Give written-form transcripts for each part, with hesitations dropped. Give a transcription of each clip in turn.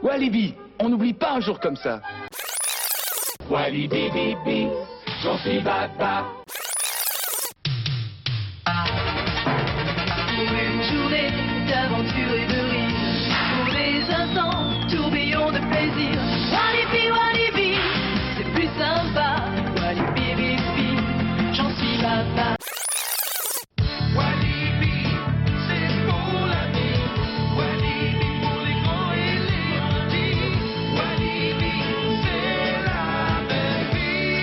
Walibi, on n'oublie pas un jour comme ça. Walibi bibi, j'en suis baba. Pour une journée d'aventure et de rire, pour des instants, tourbillons de plaisir. Walibi, Walibi, c'est plus sympa. Walibi, bibi, j'en suis baba. Walibi, c'est pour la vie. Walibi pour les grands et les petits. Walibi, c'est la belle vie.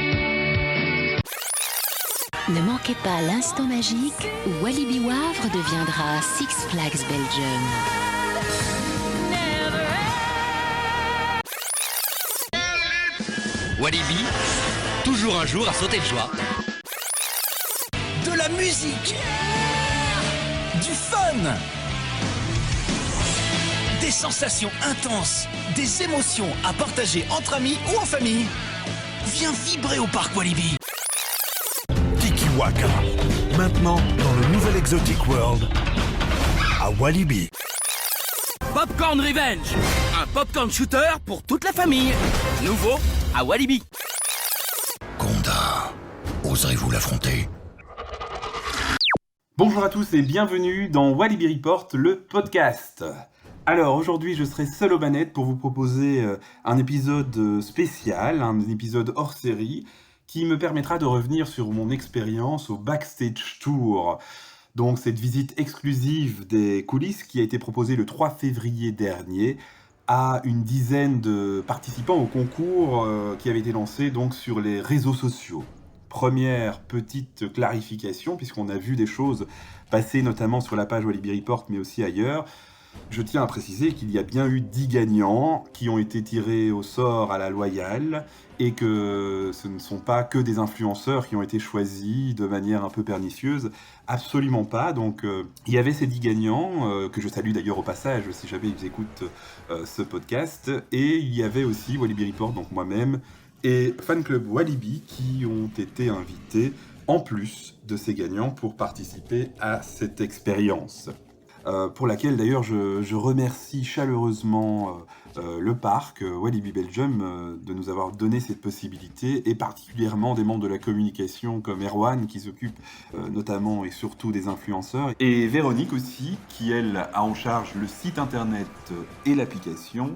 Ne manquez pas l'instant magique où Walibi Wavre deviendra Six Flags Belgium. Walibi, toujours un jour à sauter de joie. De la musique, du fun, des sensations intenses, des émotions à partager entre amis ou en famille. Viens vibrer au parc Walibi. Kikiwaka, maintenant dans le nouvel Exotic World à Walibi. Popcorn Revenge, un popcorn shooter pour toute la famille. Nouveau à Walibi. Gonda, oserez-vous l'affronter? Bonjour à tous et bienvenue dans Walibi Report, le podcast. Alors aujourd'hui je serai seul aux manettes pour vous proposer un épisode spécial, un épisode hors série qui me permettra de revenir sur mon expérience au Backstage Tour. Donc cette visite exclusive des coulisses qui a été proposée le 3 février dernier à une dizaine de participants au concours qui avait été lancé donc sur les réseaux sociaux. Première petite clarification, puisqu'on a vu des choses passer notamment sur la page Walibi Report, mais aussi ailleurs. Je tiens à préciser qu'il y a bien eu 10 gagnants qui ont été tirés au sort à la loyale et que ce ne sont pas que des influenceurs qui ont été choisis de manière un peu pernicieuse. Absolument pas. Donc il y avait ces 10 gagnants, que je salue d'ailleurs au passage si jamais ils écoutent ce podcast. Et il y avait aussi Walibi Report, donc moi-même, et Fan Club Walibi qui ont été invités en plus de ces gagnants pour participer à cette expérience. Pour laquelle d'ailleurs je remercie chaleureusement le parc Walibi Belgium de nous avoir donné cette possibilité, et particulièrement des membres de la communication comme Erwan qui s'occupe notamment et surtout des influenceurs, et Véronique aussi qui elle a en charge le site internet et l'application.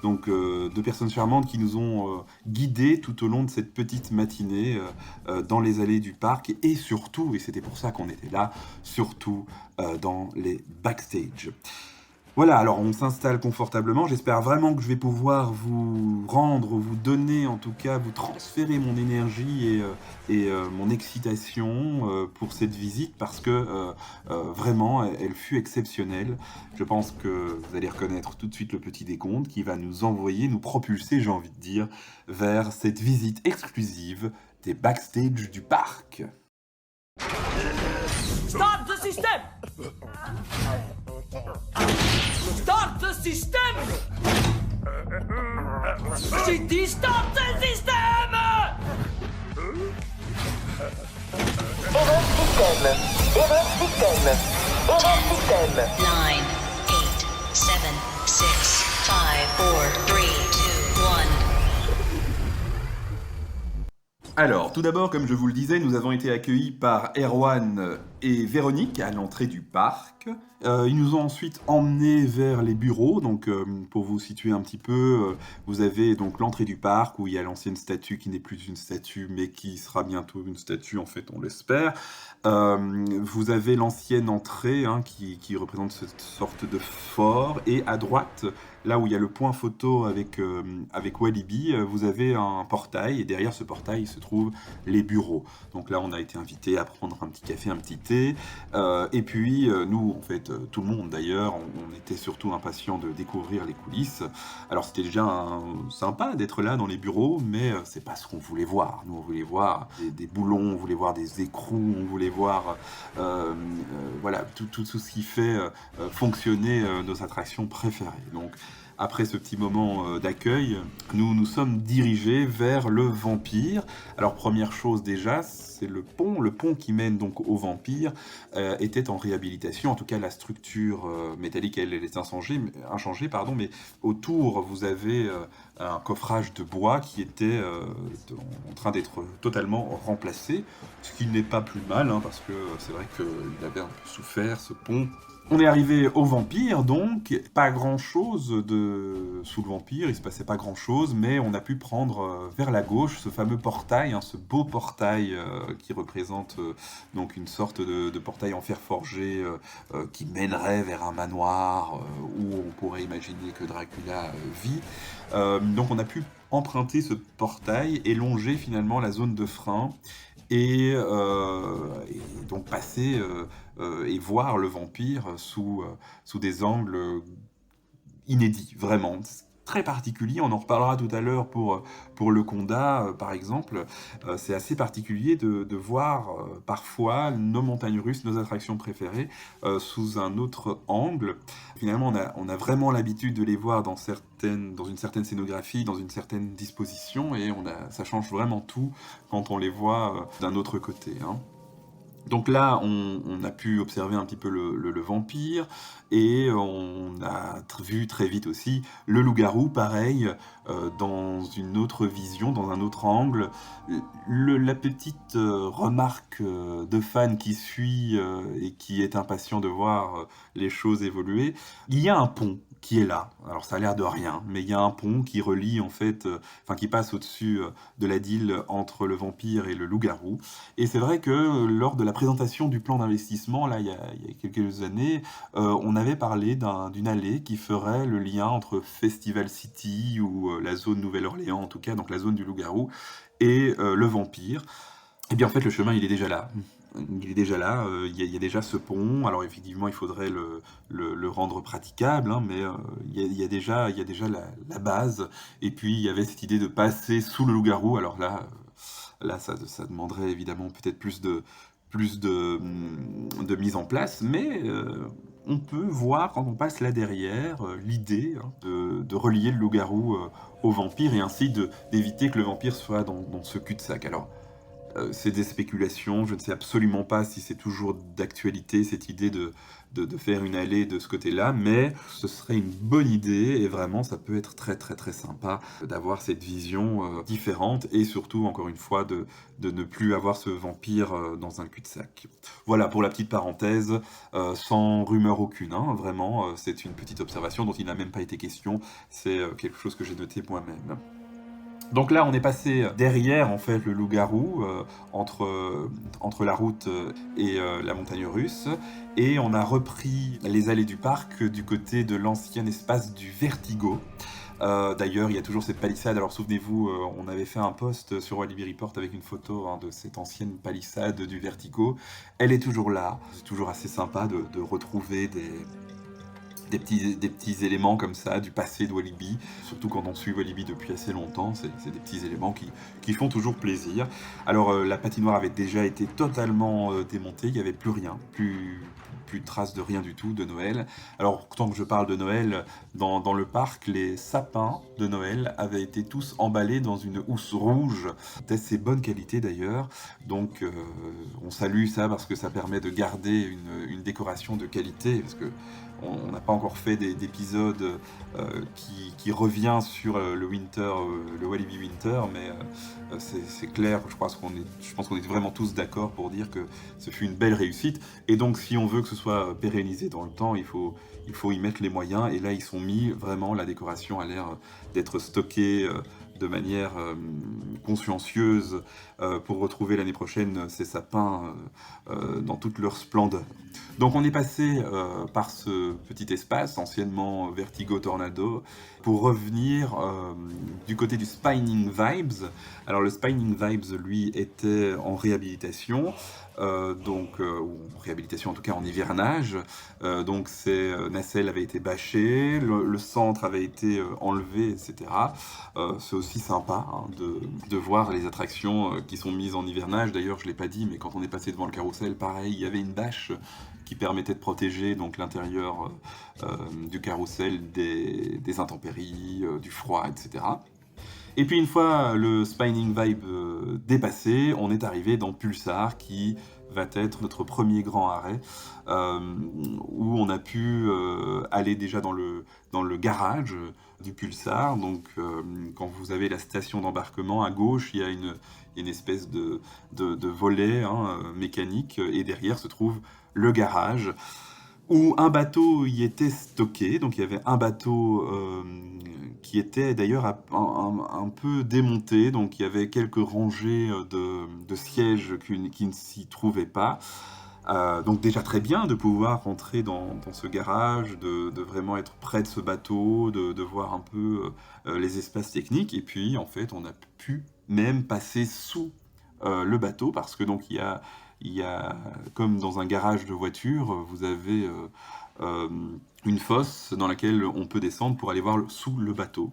Donc deux personnes charmantes qui nous ont guidés tout au long de cette petite matinée dans les allées du parc, et surtout, et c'était pour ça qu'on était là, surtout dans les backstage. Voilà, alors on s'installe confortablement. J'espère vraiment que je vais pouvoir vous rendre, vous donner en tout cas, vous transférer mon énergie et mon excitation pour cette visite, parce que vraiment, elle fut exceptionnelle. Je pense que vous allez reconnaître tout de suite le petit décompte qui va nous envoyer, nous propulser, j'ai envie de dire, vers cette visite exclusive des backstage du parc. Start the system! Start the system! J'ai dit start the system! Erreur système. Erreur système. Erreur système. 9, 8, 7, 6, 5, 4, 3, 2, 1. Alors, tout d'abord, comme je vous le disais, nous avons été accueillis par Erwan et Véronique à l'entrée du parc. Ils nous ont ensuite emmenés vers les bureaux. Donc, pour vous situer un petit peu, vous avez donc l'entrée du parc où il y a l'ancienne statue qui n'est plus une statue, mais qui sera bientôt une statue, en fait, on l'espère. Vous avez l'ancienne entrée qui représente cette sorte de fort. Et à droite, là où il y a le point photo avec Walibi, vous avez un portail. Et derrière ce portail se trouvent les bureaux. Donc là, on a été invités à prendre un petit café, un petit thé. Et puis, nous, en fait, tout le monde d'ailleurs, on était surtout impatients de découvrir les coulisses. Alors c'était déjà sympa d'être là dans les bureaux, mais c'est pas ce qu'on voulait voir. Nous, on voulait voir des boulons, on voulait voir des écrous, on voulait voir voilà, tout ce qui fait fonctionner nos attractions préférées. Donc après ce petit moment d'accueil, nous nous sommes dirigés vers le vampire. Alors première chose déjà, c'est le pont qui mène donc au vampire était en réhabilitation, en tout cas la structure métallique elle est inchangée, mais autour vous avez un coffrage de bois qui était en train d'être totalement remplacé, ce qui n'est pas plus mal, hein, parce que c'est vrai qu'il avait un peu souffert ce pont. On est arrivé au vampire, donc pas grand-chose sous le vampire, il se passait pas grand-chose, mais on a pu prendre vers la gauche ce fameux portail, hein, ce beau portail qui représente donc une sorte de portail en fer forgé qui mènerait vers un manoir où on pourrait imaginer que Dracula vit. Donc on a pu emprunter ce portail et longer finalement la zone de frein et donc passer et voir le vampire sous des angles inédits, vraiment. C'est très particulier, on en reparlera tout à l'heure pour le Condat, par exemple. C'est assez particulier de voir parfois nos montagnes russes, nos attractions préférées, sous un autre angle. Finalement, on a vraiment l'habitude de les voir dans une certaine scénographie, dans une certaine disposition, et ça change vraiment tout quand on les voit d'un autre côté, hein. Donc là, on a pu observer un petit peu le vampire, et on a vu très vite aussi le loup-garou, pareil, dans une autre vision, dans un autre angle. La petite remarque de fan qui suit et qui est impatient de voir les choses évoluer, il y a un pont qui est là. Alors ça a l'air de rien, mais il y a un pont qui relie en fait, qui passe au-dessus de la dyle entre le vampire et le loup-garou. Et c'est vrai que lors de la présentation du plan d'investissement, là, il y a quelques années, on avait parlé d'une allée qui ferait le lien entre Festival City ou la zone Nouvelle-Orléans, en tout cas, donc la zone du loup-garou, et le vampire. Et bien en fait, le chemin, il est déjà là. Il est déjà là, il y a déjà ce pont. Alors effectivement, il faudrait le rendre praticable, hein, mais il y a déjà la base. Et puis, il y avait cette idée de passer sous le loup-garou. Alors là, ça demanderait évidemment peut-être plus de mise en place, mais on peut voir, quand on passe là derrière, l'idée hein, de relier le loup-garou au vampire, et ainsi d'éviter que le vampire soit dans ce cul-de-sac. Alors, c'est des spéculations, je ne sais absolument pas si c'est toujours d'actualité cette idée de faire une allée de ce côté-là, mais ce serait une bonne idée, et vraiment ça peut être très très très sympa d'avoir cette vision différente, et surtout encore une fois de ne plus avoir ce vampire dans un cul-de-sac. Voilà pour la petite parenthèse, sans rumeur aucune, hein, vraiment c'est une petite observation dont il n'a même pas été question, c'est quelque chose que j'ai noté moi-même. Donc là, on est passé derrière, en fait, le loup-garou, entre la route et la montagne russe, et on a repris les allées du parc du côté de l'ancien espace du Vertigo. D'ailleurs, il y a toujours cette palissade. Alors souvenez-vous, on avait fait un post sur Walibi Report avec une photo de cette ancienne palissade du Vertigo. Elle est toujours là. C'est toujours assez sympa de retrouver des petits éléments comme ça, du passé de Walibi, surtout quand on suit Walibi depuis assez longtemps, c'est des petits éléments qui font toujours plaisir. Alors la patinoire avait déjà été totalement démontée, il n'y avait plus rien, plus de traces de rien du tout de Noël. Alors tant que je parle de Noël, dans le parc, les sapins de Noël avaient été tous emballés dans une housse rouge, d'assez bonne qualité d'ailleurs, donc on salue ça parce que ça permet de garder une décoration de qualité, parce que on n'a pas encore fait d'épisode qui revient sur le Walibi Winter, mais c'est clair, je pense qu'on est vraiment tous d'accord pour dire que ce fut une belle réussite. Et donc, si on veut que ce soit pérennisé dans le temps, il faut y mettre les moyens. Et là, ils sont mis, vraiment, la décoration a l'air d'être stockée de manière consciencieuse pour retrouver l'année prochaine ces sapins dans toute leur splendeur. Donc on est passé par ce petit espace, anciennement Vertigo Tornado, pour revenir du côté du Spinning Vibes. Alors le Spinning Vibes, lui, était en réhabilitation. ou réhabilitation en tout cas en hivernage. Donc nacelle avait été bâché, le centre avait été enlevé, etc. C'est aussi sympa hein, de voir les attractions qui sont mises en hivernage. D'ailleurs, je ne l'ai pas dit, mais quand on est passé devant le carrousel, pareil, il y avait une bâche qui permettait de protéger donc l'intérieur du carrousel des intempéries, du froid, etc. Et puis une fois le Spinning Vibe dépassé, on est arrivé dans Pulsar qui va être notre premier grand arrêt où on a pu aller déjà dans le garage du Pulsar. Donc quand vous avez la station d'embarquement à gauche, il y a une espèce de volet mécanique et derrière se trouve le garage où un bateau y était stocké. Donc il y avait un bateau qui était d'ailleurs un peu démonté, donc il y avait quelques rangées de sièges qui ne s'y trouvaient pas. Donc déjà très bien de pouvoir rentrer dans ce garage, de vraiment être près de ce bateau, de voir un peu les espaces techniques. Et puis en fait on a pu même passer sous le bateau parce que donc il y a, comme dans un garage de voiture, vous avez une fosse dans laquelle on peut descendre pour aller voir sous le bateau.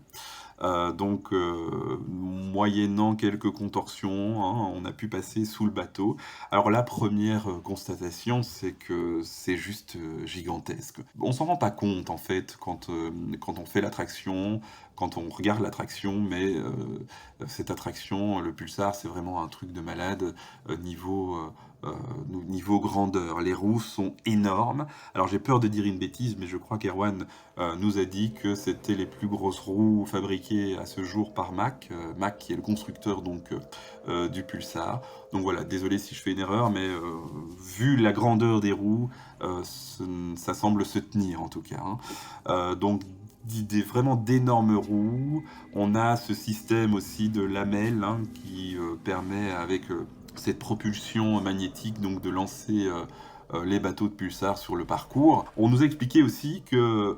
Moyennant quelques contorsions, on a pu passer sous le bateau. Alors la première constatation, c'est que c'est juste gigantesque. On s'en rend pas compte en fait quand on fait l'attraction, quand on regarde l'attraction, mais cette attraction, le Pulsar, c'est vraiment un truc de malade niveau grandeur. Les roues sont énormes. Alors j'ai peur de dire une bêtise, mais je crois qu'Erwan nous a dit que c'était les plus grosses roues fabriquées à ce jour par Mack, Mack qui est le constructeur donc du Pulsar. Donc voilà, désolé si je fais une erreur, mais vu la grandeur des roues, ça semble se tenir en tout cas. Donc vraiment d'énormes roues. On a ce système aussi de lamelles qui permet avec cette propulsion magnétique donc de lancer les bateaux de Pulsar sur le parcours. On nous a expliqué aussi que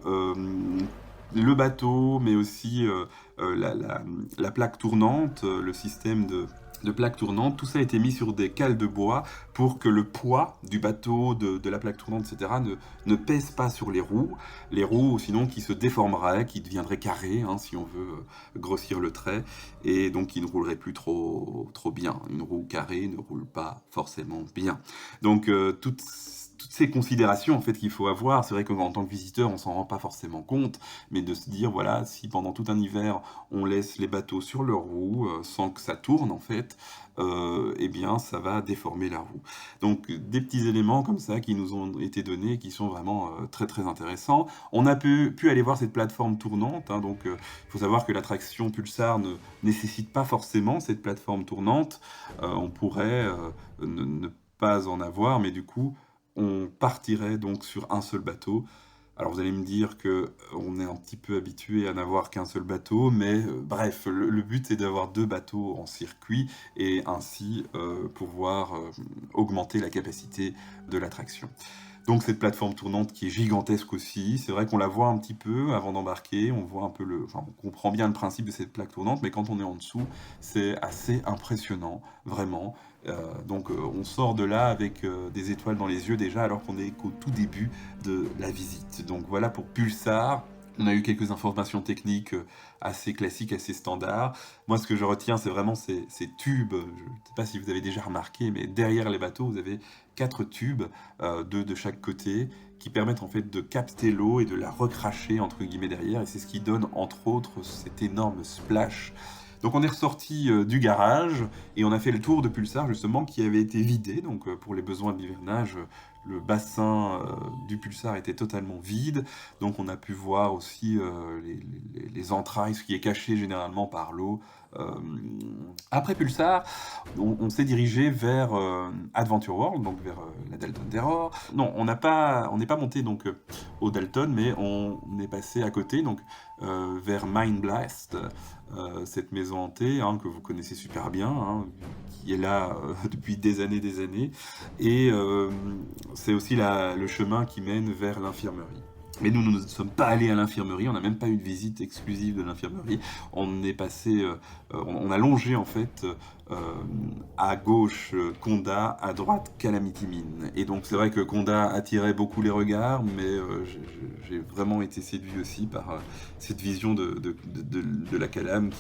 le bateau, mais aussi la plaque tournante, le système de plaque tournante, tout ça a été mis sur des cales de bois pour que le poids du bateau, de la plaque tournante, etc. ne pèse pas sur les roues sinon qui se déformeraient, qui deviendraient carrées, si on veut grossir le trait, et donc qui ne rouleraient plus trop bien. Une roue carrée ne roule pas forcément bien. Donc toutes ces considérations en fait qu'il faut avoir, c'est vrai qu'en tant que visiteur on s'en rend pas forcément compte, mais de se dire voilà, si pendant tout un hiver on laisse les bateaux sur leurs roues sans que ça tourne en fait, eh bien ça va déformer la roue. Donc des petits éléments comme ça qui nous ont été donnés, qui sont vraiment très très intéressants. On a pu aller voir cette plateforme tournante, donc il faut savoir que l'attraction Pulsar ne nécessite pas forcément cette plateforme tournante. On pourrait ne pas en avoir, mais du coup on partirait donc sur un seul bateau. Alors vous allez me dire que on est un petit peu habitué à n'avoir qu'un seul bateau, mais bref, le but c'est d'avoir 2 bateaux en circuit et ainsi pouvoir augmenter la capacité de l'attraction. Donc cette plateforme tournante qui est gigantesque aussi, c'est vrai qu'on la voit un petit peu avant d'embarquer, on voit un peu on comprend bien le principe de cette plaque tournante, mais quand on est en dessous, c'est assez impressionnant, vraiment. Donc on sort de là avec des étoiles dans les yeux déjà, alors qu'on est qu'au tout début de la visite. Donc voilà pour Pulsar. On a eu quelques informations techniques assez classiques, assez standards. Moi, ce que je retiens, c'est vraiment ces tubes. Je ne sais pas si vous avez déjà remarqué, mais derrière les bateaux, vous avez 4 tubes, 2 de chaque côté, qui permettent en fait de capter l'eau et de la recracher entre guillemets derrière. Et c'est ce qui donne, entre autres, cet énorme splash. Donc on est ressorti du garage et on a fait le tour de Pulsar justement qui avait été vidé. Donc pour les besoins de l'hivernage, le bassin du Pulsar était totalement vide. Donc on a pu voir aussi les entrailles, ce qui est caché généralement par l'eau. Après Pulsar, on s'est dirigé vers Adventure World, donc vers la Dalton Terror. Non, on n'est pas monté donc au Dalton, mais on est passé à côté, donc vers Mind Blast, cette maison hantée que vous connaissez super bien, qui est là depuis des années, et c'est aussi le chemin qui mène vers l'infirmerie. Mais nous ne sommes pas allés à l'infirmerie, on n'a même pas eu de visite exclusive de l'infirmerie. On est passé, on a longé en fait à gauche Conda, à droite Calamity Mine. Et donc c'est vrai que Conda attirait beaucoup les regards, mais j'ai vraiment été séduit aussi par cette vision de la Calam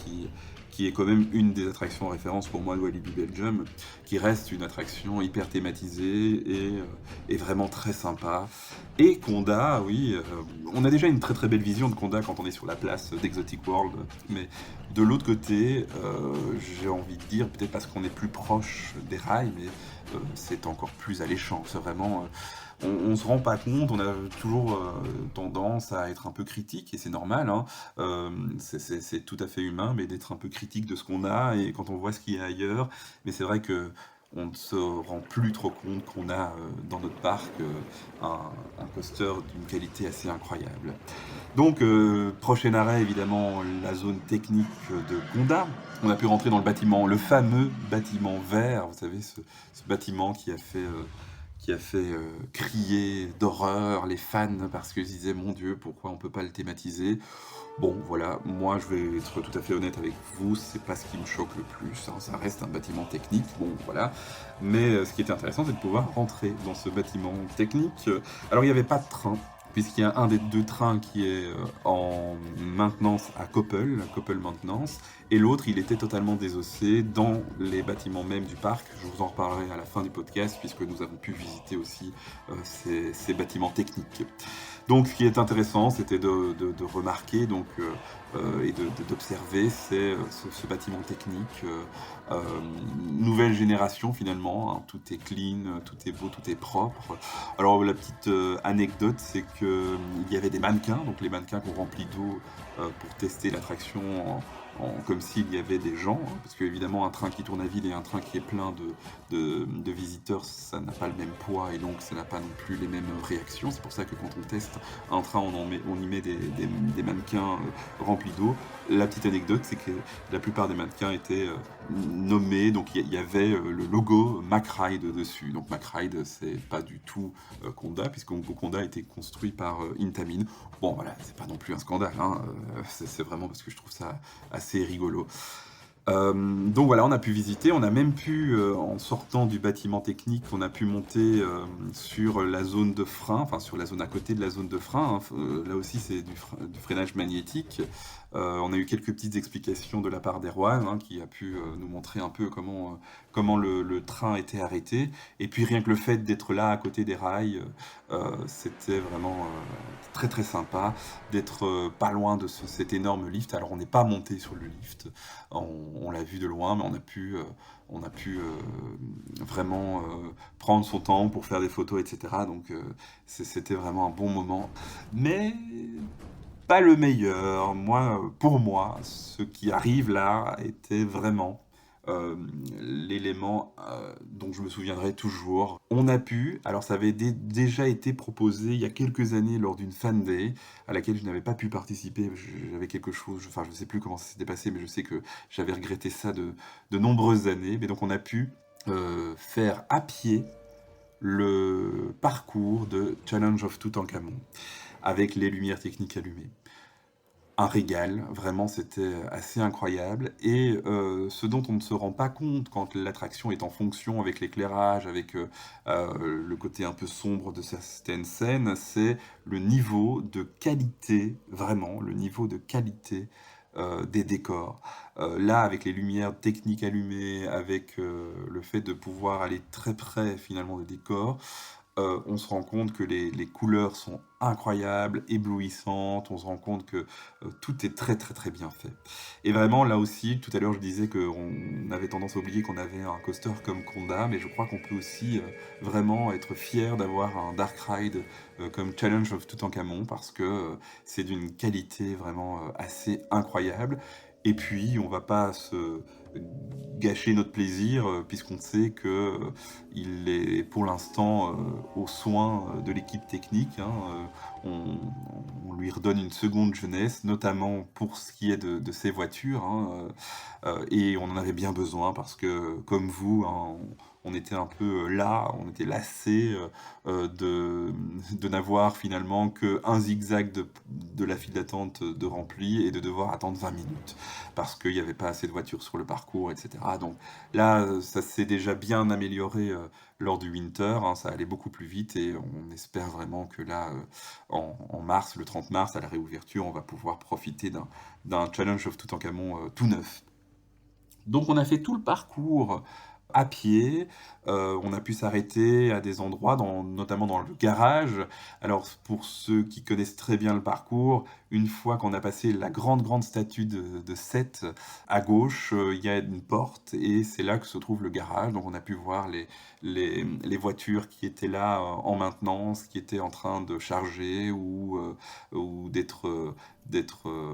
qui est quand même une des attractions en référence pour moi de Walibi Belgium, qui reste une attraction hyper thématisée et vraiment très sympa. Et Conda, oui, on a déjà une très très belle vision de Conda quand on est sur la place d'Exotic World, mais de l'autre côté, j'ai envie de dire, peut-être parce qu'on est plus proche des rails, mais c'est encore plus alléchant. C'est vraiment, on se rend pas compte, on a toujours tendance à être un peu critique, et c'est normal, hein. C'est tout à fait humain, mais d'être un peu critique de ce qu'on a, et quand on voit ce qu'il y a ailleurs, mais c'est vrai que on ne se rend plus trop compte qu'on a dans notre parc un coaster d'une qualité assez incroyable. Donc, prochain arrêt, évidemment, la zone technique de Conda. On a pu rentrer dans le bâtiment, le fameux bâtiment vert, vous savez, ce bâtiment qui a fait crier d'horreur les fans parce qu'ils se disaient mon Dieu, pourquoi on peut pas le thématiser? Bon, voilà, moi je vais être tout à fait honnête avec vous, c'est pas ce qui me choque le plus, hein, ça reste un bâtiment technique, bon voilà. Mais ce qui était intéressant, c'est de pouvoir rentrer dans ce bâtiment technique. Alors il n'y avait pas de train, puisqu'il y a un des deux trains qui est en maintenance à Koppel Maintenance, et l'autre, il était totalement désossé dans les bâtiments même du parc. Je vous en reparlerai à la fin du podcast, puisque nous avons pu visiter aussi ces bâtiments techniques. Donc, ce qui est intéressant, c'était de remarquer donc, et d'observer, c'est ce bâtiment technique, nouvelle génération finalement, hein, tout est clean, tout est beau, tout est propre. Alors, la petite anecdote, c'est qu'il y avait des mannequins, donc les mannequins qu'on remplit d'eau pour tester l'attraction comme s'il y avait des gens, hein, parce qu'évidemment un train qui tourne à vide et un train qui est plein de visiteurs, ça n'a pas le même poids et donc ça n'a pas non plus les mêmes réactions. C'est pour ça que quand on teste un train, on y met des mannequins remplis d'eau. La petite anecdote, c'est que la plupart des mannequins étaient nommés, donc il y avait le logo McRide dessus. Donc McRide, c'est pas du tout Conda, puisque Conda a été construit par Intamin. Bon voilà, c'est pas non plus un scandale, hein, c'est vraiment parce que je trouve ça assez rigolo. Donc voilà, on a pu visiter, on a même pu, en sortant du bâtiment technique, on a pu monter sur la zone de frein, enfin sur la zone à côté de la zone de frein, hein. Là aussi c'est du freinage magnétique. On a eu quelques petites explications de la part d'Erwan, hein, qui a pu nous montrer un peu comment le train était arrêté. Et puis rien que le fait d'être là à côté des rails, c'était vraiment très très sympa d'être pas loin de cet énorme lift. Alors on n'est pas monté sur le lift, on l'a vu de loin, mais on a pu vraiment prendre son temps pour faire des photos, etc. Donc c'était vraiment un bon moment. Mais pas le meilleur. Pour moi, ce qui arrive là était vraiment l'élément dont je me souviendrai toujours. On a pu, alors ça avait déjà été proposé il y a quelques années lors d'une fan day à laquelle je n'avais pas pu participer, j'avais quelque chose, enfin je ne sais plus comment ça s'était passé, mais je sais que j'avais regretté ça de nombreuses années, mais donc on a pu faire à pied le parcours de Challenge of Toutankhamon avec les lumières techniques allumées. Un régal, vraiment c'était assez incroyable, et ce dont on ne se rend pas compte quand l'attraction est en fonction avec l'éclairage, avec le côté un peu sombre de certaines scènes, c'est le niveau de qualité, vraiment le niveau de qualité des décors. Là, avec les lumières techniques allumées, avec le fait de pouvoir aller très près finalement des décors, on se rend compte que les couleurs sont incroyables, éblouissantes, on se rend compte que tout est très très très bien fait. Et vraiment, là aussi, tout à l'heure je disais qu'on avait tendance à oublier qu'on avait un coaster comme Conda, mais je crois qu'on peut aussi vraiment être fier d'avoir un dark ride comme Challenge of Toutankhamon, parce que c'est d'une qualité vraiment assez incroyable. Et puis, on va pas se gâcher notre plaisir, puisqu'on sait que il est pour l'instant aux soins de l'équipe technique. On lui redonne une seconde jeunesse, notamment pour ce qui est de ses voitures. Et on en avait bien besoin parce que, comme vous, on était un peu là, on était lassés de n'avoir finalement qu'un zigzag de la file d'attente de rempli et de devoir attendre 20 minutes parce qu'il n'y avait pas assez de voitures sur le parcours, etc. Donc là, ça s'est déjà bien amélioré lors du winter, ça allait beaucoup plus vite et on espère vraiment que là, en mars, le 30 mars, à la réouverture, on va pouvoir profiter d'un Challenge of Toutankhamon tout neuf. Donc on a fait tout le parcours à pied, on a pu s'arrêter à des endroits, notamment dans le garage. Alors pour ceux qui connaissent très bien le parcours, une fois qu'on a passé la grande statue de Seth, à gauche, il y a une porte et c'est là que se trouve le garage. Donc on a pu voir les voitures qui étaient là en maintenance, qui étaient en train de charger ou d'être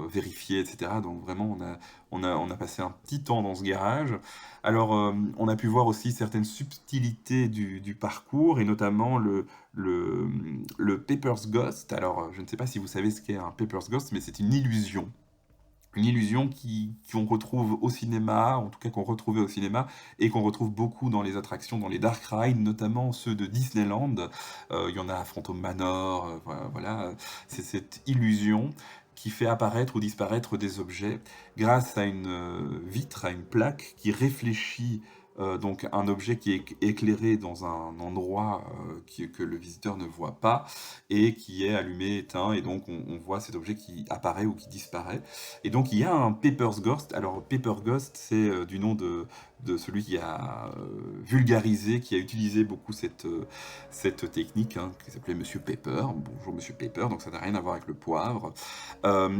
vérifiées, etc. Donc vraiment on a passé un petit temps dans ce garage. Alors on a pu voir aussi certaines subtilités du parcours et notamment le Paper's Ghost. Alors je ne sais pas si vous savez ce qu'est un Paper's Ghost, mais c'est une illusion. Une illusion qu'on retrouve au cinéma, en tout cas qu'on retrouvait au cinéma, et qu'on retrouve beaucoup dans les attractions, dans les dark rides, notamment ceux de Disneyland. Il y en a à Phantom Manor, voilà. C'est cette illusion qui fait apparaître ou disparaître des objets grâce à une vitre, à une plaque qui réfléchit donc un objet qui est éclairé dans un endroit que le visiteur ne voit pas et qui est allumé, éteint, et donc on voit cet objet qui apparaît ou qui disparaît. Et donc il y a un Paper's Ghost. Alors Paper Ghost, c'est du nom de celui qui a vulgarisé, qui a utilisé beaucoup cette technique, qui s'appelait Monsieur Pepper. Bonjour Monsieur Pepper, donc ça n'a rien à voir avec le poivre.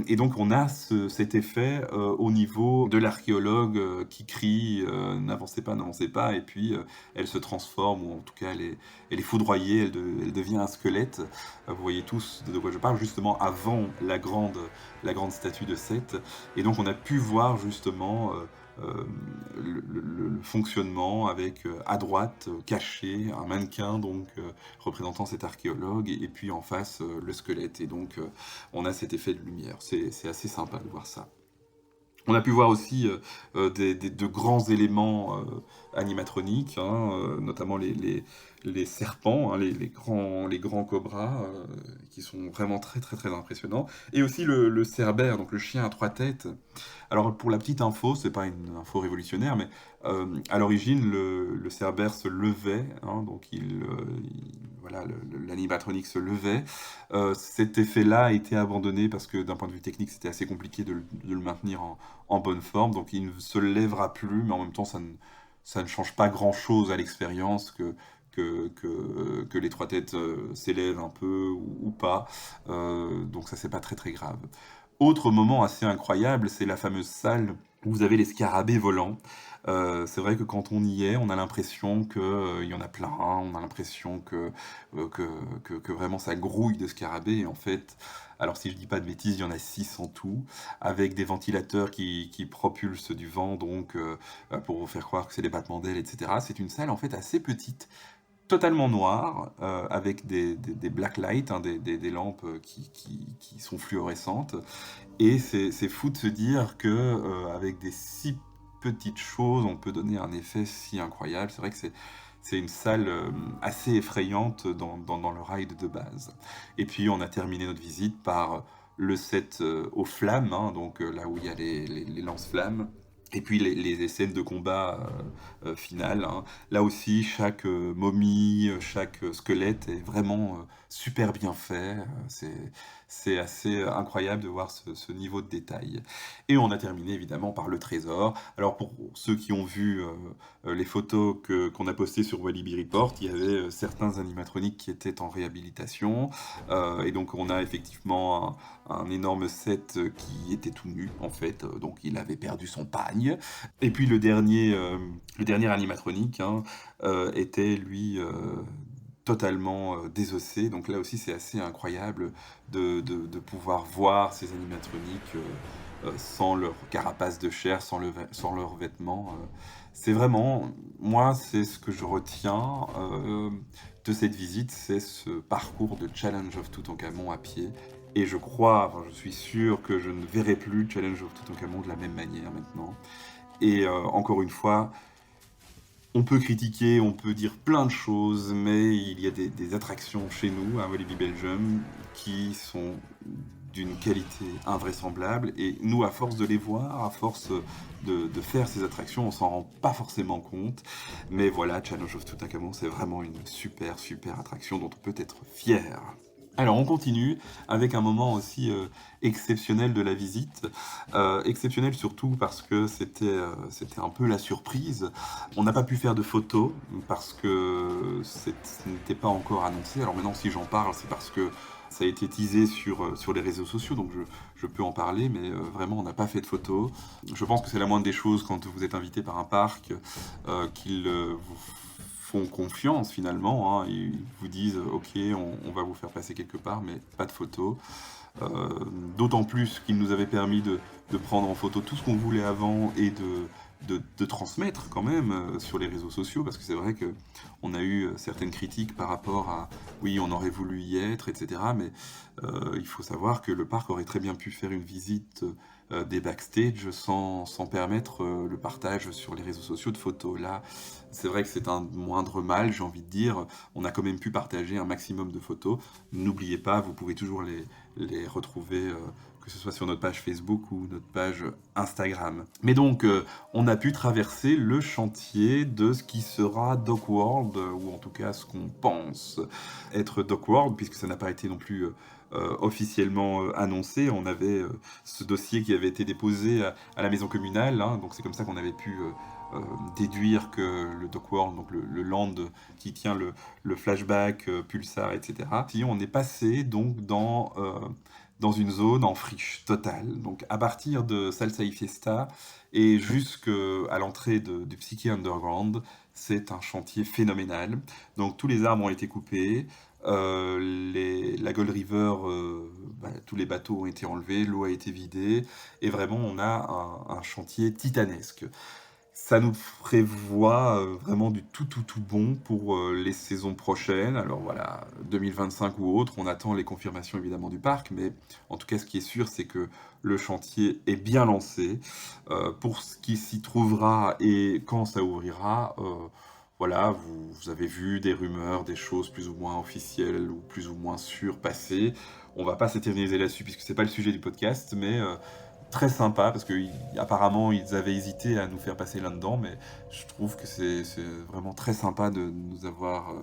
Et donc on a cet effet au niveau de l'archéologue qui crie n'avancez pas, et puis elle se transforme, ou en tout cas elle est foudroyée, elle devient un squelette. Vous voyez tous de quoi je parle, justement avant la grande statue de Seth. Et donc on a pu voir justement le fonctionnement avec à droite caché un mannequin donc représentant cet archéologue et puis en face le squelette, et donc on a cet effet de lumière. C'est assez sympa de voir ça. On a pu voir aussi de grands éléments animatroniques, notamment les serpents, les grands cobras, qui sont vraiment très impressionnants. Et aussi le cerbère, donc le chien à 3 têtes. Alors pour la petite info, c'est pas une info révolutionnaire, mais à l'origine le cerbère se levait, donc voilà, l'animatronique se levait. Cet effet-là a été abandonné parce que d'un point de vue technique, c'était assez compliqué de le maintenir en bonne forme, donc il ne se lèvera plus, mais en même temps, ça ne change pas grand-chose à l'expérience que les 3 têtes s'élèvent un peu ou pas, donc ça, c'est pas très grave. Autre moment assez incroyable, c'est la fameuse salle où vous avez les scarabées volants. C'est vrai que quand on y est, on a l'impression qu'il y en a plein, on a l'impression que vraiment ça grouille de scarabées, et en fait, alors si je dis pas de bêtises, il y en a 6 en tout, avec des ventilateurs qui propulsent du vent, donc pour vous faire croire que c'est des battements d'ailes, etc. C'est une salle en fait assez petite, totalement noire, avec des black lights, des lampes qui sont fluorescentes, et c'est fou de se dire que avec des si petites choses, on peut donner un effet si incroyable. C'est vrai que c'est une salle assez effrayante dans le ride de base. Et puis on a terminé notre visite par le set aux flammes, donc là où il y a les lance-flammes. Et puis les scènes de combat finales. Là aussi, chaque momie, chaque squelette est vraiment super bien fait. C'est assez incroyable de voir ce niveau de détail. Et on a terminé évidemment par le trésor. Alors pour ceux qui ont vu les photos qu'on a postées sur Walibi Report, il y avait certains animatroniques qui étaient en réhabilitation. Et donc on a effectivement un énorme set qui était tout nu en fait. Donc il avait perdu son pagne. Et puis le dernier animatronique était lui totalement désossés. Donc là aussi, c'est assez incroyable de pouvoir voir ces animatroniques sans leur carapace de chair, sans leurs vêtements. C'est vraiment, moi, c'est ce que je retiens de cette visite, c'est ce parcours de Challenge of Toutankhamon à pied. Et je suis sûr que je ne verrai plus Challenge of Toutankhamon de la même manière maintenant. Et encore une fois, on peut critiquer, on peut dire plein de choses, mais il y a des attractions chez nous, à Walibi Belgium, qui sont d'une qualité invraisemblable. Et nous, à force de les voir, à force de faire ces attractions, on s'en rend pas forcément compte. Mais voilà, Challenge of Toutankhamon, c'est vraiment une super attraction dont on peut être fier. Alors on continue avec un moment aussi exceptionnel de la visite, exceptionnel surtout parce que c'était un peu la surprise. On n'a pas pu faire de photos parce que ce n'était pas encore annoncé. Alors maintenant si j'en parle c'est parce que ça a été teasé sur les réseaux sociaux, donc je peux en parler, mais vraiment on n'a pas fait de photos. Je pense que c'est la moindre des choses quand vous êtes invité par un parc, qu'ils vous font confiance finalement, hein. Ils vous disent ok on va vous faire passer quelque part mais pas de photos, d'autant plus qu'ils nous avaient permis de prendre en photo tout ce qu'on voulait avant et de transmettre quand même sur les réseaux sociaux, parce que c'est vrai qu'on a eu certaines critiques par rapport à oui on aurait voulu y être etc, mais il faut savoir que le parc aurait très bien pu faire une visite des backstage sans permettre le partage sur les réseaux sociaux de photos. Là, c'est vrai que c'est un moindre mal, j'ai envie de dire. On a quand même pu partager un maximum de photos. N'oubliez pas, vous pouvez toujours les retrouver, que ce soit sur notre page Facebook ou notre page Instagram. Mais donc, on a pu traverser le chantier de ce qui sera Dock World, ou en tout cas ce qu'on pense être Dock World, puisque ça n'a pas été non plus officiellement annoncé. On avait ce dossier qui avait été déposé à la maison communale, hein, donc c'est comme ça qu'on avait pu déduire que le Dock World, donc le land qui tient le flashback, Pulsar, etc. Si on est passé donc dans une zone en friche totale, donc à partir de Salsa Fiesta et jusqu'à l'entrée du Psyché Underground, c'est un chantier phénoménal. Donc tous les arbres ont été coupés, la Gold River, tous les bateaux ont été enlevés, l'eau a été vidée, et vraiment on a un chantier titanesque. Ça nous prévoit vraiment du tout bon pour les saisons prochaines. Alors voilà, 2025 ou autre, on attend les confirmations évidemment du parc, mais en tout cas ce qui est sûr c'est que le chantier est bien lancé. Pour ce qui s'y trouvera et quand ça ouvrira, voilà, vous avez vu des rumeurs, des choses plus ou moins officielles ou plus ou moins sûres passer. On va pas s'éterniser là-dessus puisque c'est pas le sujet du podcast, mais très sympa parce que apparemment ils avaient hésité à nous faire passer là-dedans, mais je trouve que c'est vraiment très sympa de nous avoir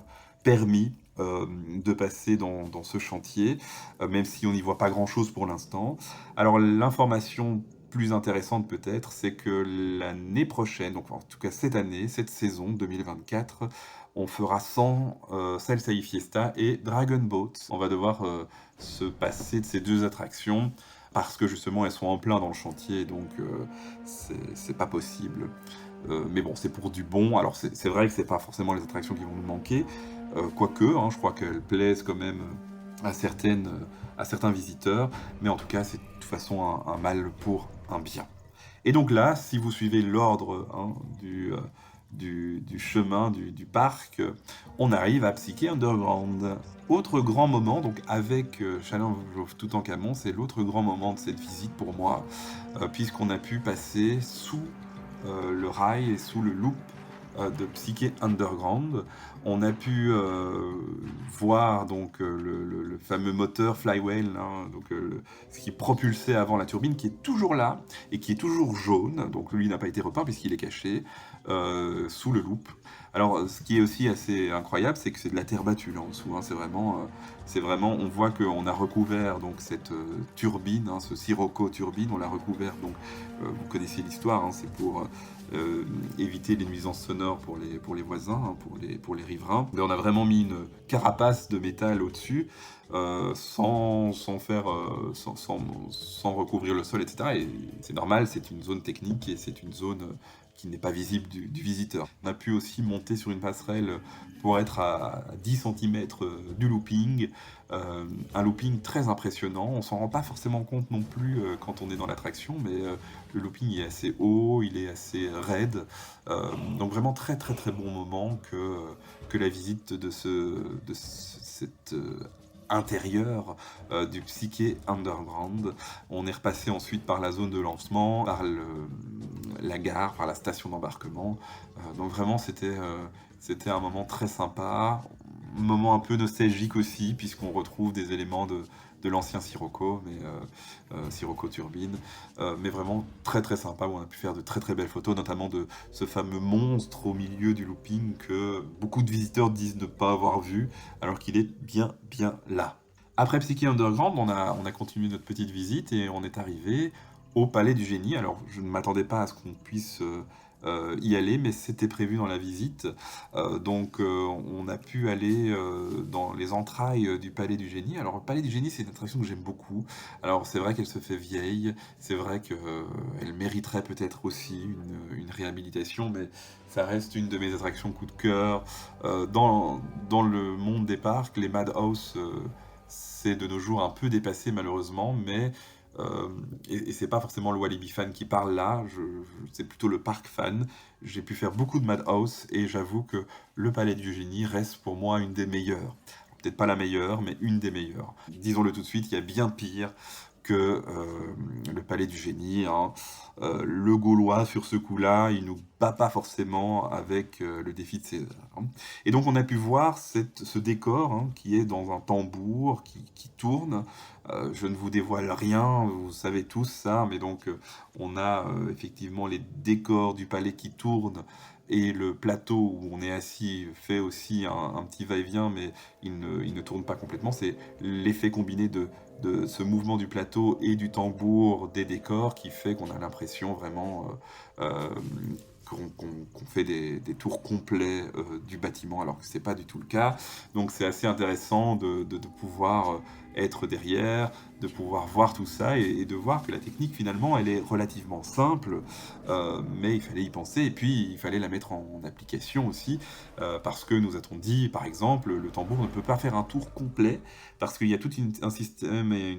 permis de passer dans ce chantier, même si on n'y voit pas grand-chose pour l'instant. Alors l'information plus intéressante peut-être, c'est que l'année prochaine, donc en tout cas cette année, cette saison 2024, on fera sans Salsa Fiesta et Dragon Boat. On va devoir se passer de ces deux attractions parce que justement elles sont en plein dans le chantier, donc c'est pas possible. Mais bon, c'est pour du bon. Alors c'est vrai que c'est pas forcément les attractions qui vont nous manquer, quoique, hein, je crois qu'elles plaisent quand même à certains visiteurs, mais en tout cas c'est de toute façon un mal pour un bien. Et donc là, si vous suivez l'ordre du chemin du parc, on arrive à Psyché Underground. Autre grand moment, donc avec Challenge of Toutankhamon, c'est l'autre grand moment de cette visite pour moi, puisqu'on a pu passer sous le rail et sous le loop de Psyché Underground. On a pu voir donc le fameux moteur Flywheel, hein, donc ce qui propulsait avant la turbine, qui est toujours là et qui est toujours jaune. Donc lui n'a pas été repeint puisqu'il est caché sous le loop. Alors ce qui est aussi assez incroyable, c'est que c'est de la terre battue là en dessous. Hein, c'est vraiment, on voit qu'on a recouvert donc cette turbine, hein, ce Sirocco turbine, on l'a recouvert. Donc vous connaissez l'histoire, hein, c'est pour éviter les nuisances sonores pour les voisins, hein, pour les riverains. Mais on a vraiment mis une carapace de métal au-dessus sans recouvrir le sol, etc. Et c'est normal, c'est une zone technique et c'est une zone qui n'est pas visible du visiteur. On a pu aussi monter sur une passerelle pour être à 10 cm du looping, un looping très impressionnant. On s'en rend pas forcément compte non plus quand on est dans l'attraction, mais le looping est assez haut, il est assez raide, donc vraiment très très très bon moment que la visite de cet intérieur du Psyché Underground. On est repassé ensuite par la zone de lancement, par la gare, par la station d'embarquement. Donc vraiment c'était un moment très sympa, un moment un peu nostalgique aussi, puisqu'on retrouve des éléments de l'ancien Sirocco, mais Sirocco Turbine, mais vraiment très très sympa, où on a pu faire de très très belles photos, notamment de ce fameux monstre au milieu du looping que beaucoup de visiteurs disent ne pas avoir vu, alors qu'il est bien là. Après Psyché Underground, on a continué notre petite visite et on est arrivé au Palais du Génie. Alors je ne m'attendais pas à ce qu'on puisse y aller, mais c'était prévu dans la visite. Donc on a pu aller dans les entrailles du Palais du Génie. Alors le Palais du Génie, c'est une attraction que j'aime beaucoup. Alors c'est vrai qu'elle se fait vieille, c'est vrai qu'elle mériterait peut-être aussi une réhabilitation, mais ça reste une de mes attractions coup de cœur. Dans le monde des parcs, les Madhouse, c'est de nos jours un peu dépassé malheureusement, mais et c'est pas forcément le Walibi fan qui parle là, c'est plutôt le parc fan. J'ai pu faire beaucoup de Madhouse et j'avoue que le Palais du Génie reste pour moi une des meilleures. Peut-être pas la meilleure, mais une des meilleures. Disons-le tout de suite, il y a bien pire que le Palais du Génie, hein. Le Gaulois, sur ce coup-là, il nous bat pas forcément avec le défi de César, hein. Et donc on a pu voir ce décor, hein, qui est dans un tambour, qui tourne. Je ne vous dévoile rien, vous savez tous ça, mais donc on a effectivement les décors du palais qui tournent, et le plateau où on est assis fait aussi un petit va-et-vient, mais il ne tourne pas complètement. C'est l'effet combiné de ce mouvement du plateau et du tambour des décors qui fait qu'on a l'impression vraiment qu'on fait des tours complets du bâtiment, alors que c'est pas du tout le cas. Donc c'est assez intéressant de pouvoir être derrière, de pouvoir voir tout ça et de voir que la technique finalement elle est relativement simple, mais il fallait y penser et puis il fallait la mettre en application aussi, parce que nous a-t-on dit par exemple le tambour ne peut pas faire un tour complet parce qu'il y a tout un système et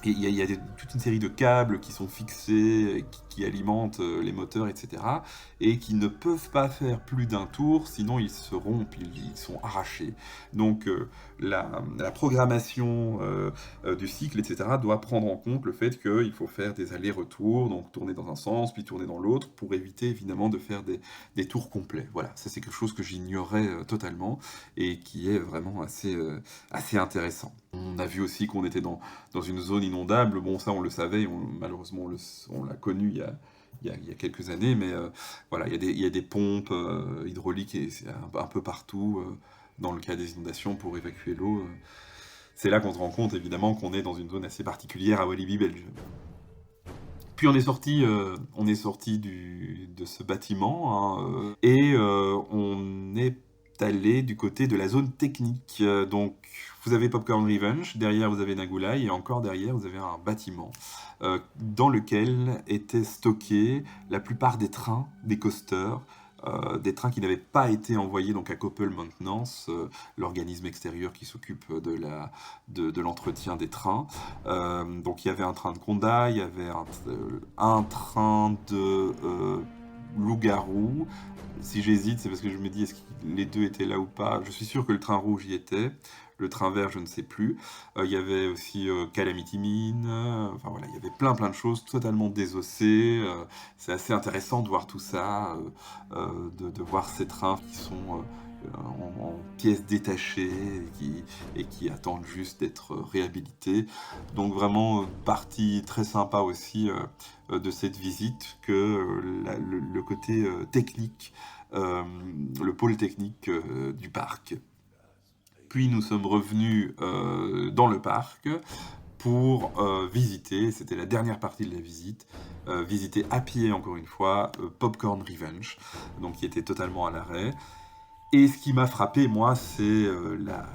il y a toute une série de câbles qui sont fixés, qui alimentent les moteurs, etc. Et qui ne peuvent pas faire plus d'un tour, sinon ils se rompent, ils sont arrachés. Donc la programmation du cycle, etc. doit prendre en compte le fait qu'il faut faire des allers-retours, donc tourner dans un sens, puis tourner dans l'autre, pour éviter évidemment de faire des tours complets. Voilà, ça c'est quelque chose que j'ignorais totalement, et qui est vraiment assez intéressant. On a vu aussi qu'on était dans une zone inondable. Bon, ça on le savait, malheureusement on l'a connu il y a quelques années, mais voilà, il y a des pompes hydrauliques et c'est un peu partout dans le cas des inondations pour évacuer l'eau. C'est là qu'on se rend compte évidemment qu'on est dans une zone assez particulière à Walibi Belgium. Puis on est sorti de ce bâtiment, hein, et on est allé du côté de la zone technique. Donc vous avez Popcorn Revenge, derrière vous avez Nagulai, et encore derrière vous avez un bâtiment dans lequel étaient stockés la plupart des trains, des coasters, des trains qui n'avaient pas été envoyés donc à Koppel Maintenance, l'organisme extérieur qui s'occupe de l'entretien des trains. Donc il y avait un train de Conda, il y avait un train de Loup-garou. Si j'hésite, c'est parce que je me dis est-ce que les deux étaient là ou pas. Je suis sûr que le train rouge y était. Le train vert, je ne sais plus. Il y avait aussi Calamity Mine. Enfin voilà, il y avait plein de choses totalement désossées. C'est assez intéressant de voir tout ça, de voir ces trains qui sont en pièces détachées et qui attendent juste d'être réhabilités. Donc vraiment partie très sympa aussi de cette visite, que le côté technique, le pôle technique du parc. Puis nous sommes revenus dans le parc pour visiter, c'était la dernière partie de la visite, visiter à pied encore une fois Popcorn Revenge, donc qui était totalement à l'arrêt. Et ce qui m'a frappé, moi, c'est la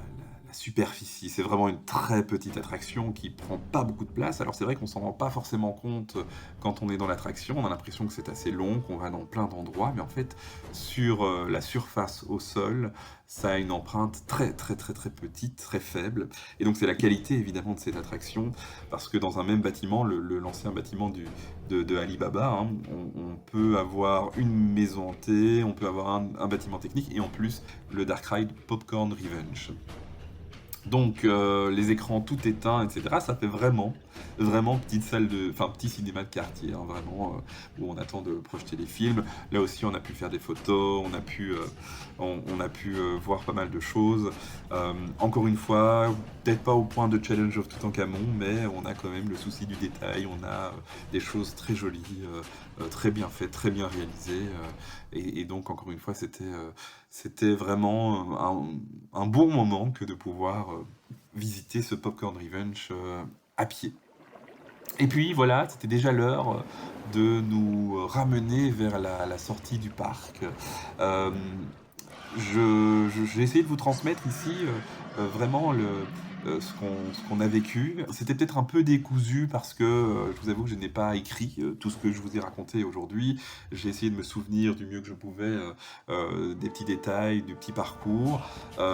superficie. C'est vraiment une très petite attraction qui prend pas beaucoup de place. Alors c'est vrai qu'on s'en rend pas forcément compte quand on est dans l'attraction. On a l'impression que c'est assez long, qu'on va dans plein d'endroits, mais en fait, sur la surface au sol, ça a une empreinte très petite, très faible. Et donc c'est la qualité évidemment de cette attraction, parce que dans un même bâtiment, l'ancien bâtiment de Alibaba, hein, on peut avoir une maison hantée, on peut avoir un bâtiment technique, et en plus le Dark Ride Popcorn Revenge. Donc les écrans tout éteints, etc. Ça fait vraiment petite salle petit cinéma de quartier, hein, vraiment où on attend de projeter les films. Là aussi, on a pu faire des photos, on a pu voir pas mal de choses. Encore une fois, peut-être pas au point de Challenge of Toutankhamon, mais on a quand même le souci du détail. On a des choses très jolies, très bien faites, très bien réalisées. Et donc, encore une fois, c'était vraiment un bon moment que de pouvoir visiter ce Popcorn Revenge à pied. Et puis voilà, c'était déjà l'heure de nous ramener vers la sortie du parc. J'ai essayé de vous transmettre ici vraiment ce qu'on a vécu. C'était peut-être un peu décousu parce que je vous avoue que je n'ai pas écrit tout ce que je vous ai raconté aujourd'hui. J'ai essayé de me souvenir du mieux que je pouvais des petits détails, du petit parcours.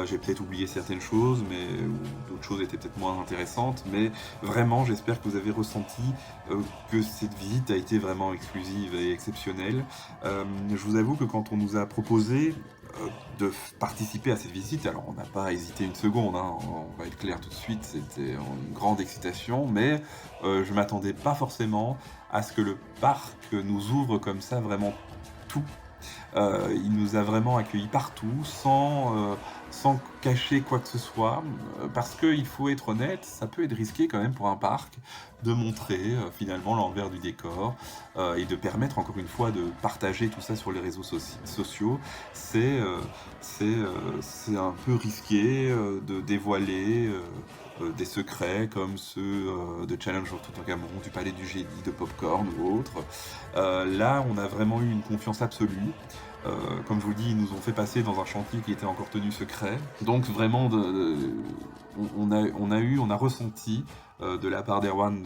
J'ai peut-être oublié certaines choses, mais d'autres choses étaient peut-être moins intéressantes. Mais vraiment, j'espère que vous avez ressenti que cette visite a été vraiment exclusive et exceptionnelle. Je vous avoue que quand on nous a proposé de participer à cette visite, alors on n'a pas hésité une seconde, hein, on va être clair tout de suite, c'était une grande excitation, mais je m'attendais pas forcément à ce que le parc nous ouvre comme ça vraiment tout. Il nous a vraiment accueillis partout, sans cacher quoi que ce soit, parce qu'il faut être honnête, ça peut être risqué quand même pour un parc de montrer finalement l'envers du décor et de permettre encore une fois de partager tout ça sur les réseaux sociaux. C'est un peu risqué de dévoiler des secrets comme ceux de Challenge of Toutankhamon, du Palais du Génie, de Popcorn ou autres. Là, on a vraiment eu une confiance absolue. Comme je vous le dis, ils nous ont fait passer dans un chantier qui était encore tenu secret. Donc vraiment, on a ressenti de la part d'Erwan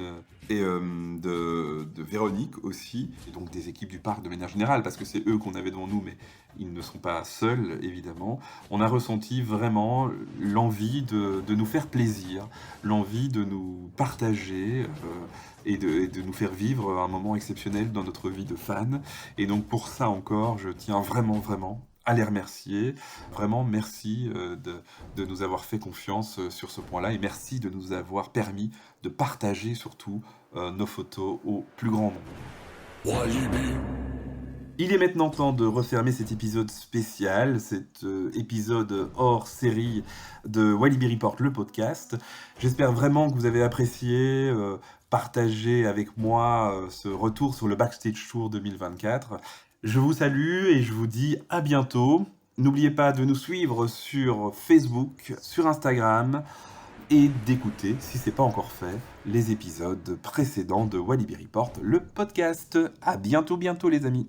et de Véronique aussi, et donc des équipes du parc de manière générale, parce que c'est eux qu'on avait devant nous, mais ils ne sont pas seuls, évidemment. On a ressenti vraiment l'envie de nous faire plaisir, l'envie de nous partager et de nous faire vivre un moment exceptionnel dans notre vie de fan. Et donc pour ça encore, je tiens vraiment à les remercier. Vraiment, merci de nous avoir fait confiance sur ce point-là, et merci de nous avoir permis de partager surtout nos photos au plus grand nombre. Il est maintenant temps de refermer cet épisode spécial, cet épisode hors série de Walibi Report, le podcast. J'espère vraiment que vous avez apprécié partager avec moi ce retour sur le Backstage Tour 2024. Je vous salue et je vous dis à bientôt. N'oubliez pas de nous suivre sur Facebook, sur Instagram et d'écouter, si ce n'est pas encore fait, les épisodes précédents de Walibi Report, le podcast. À bientôt les amis.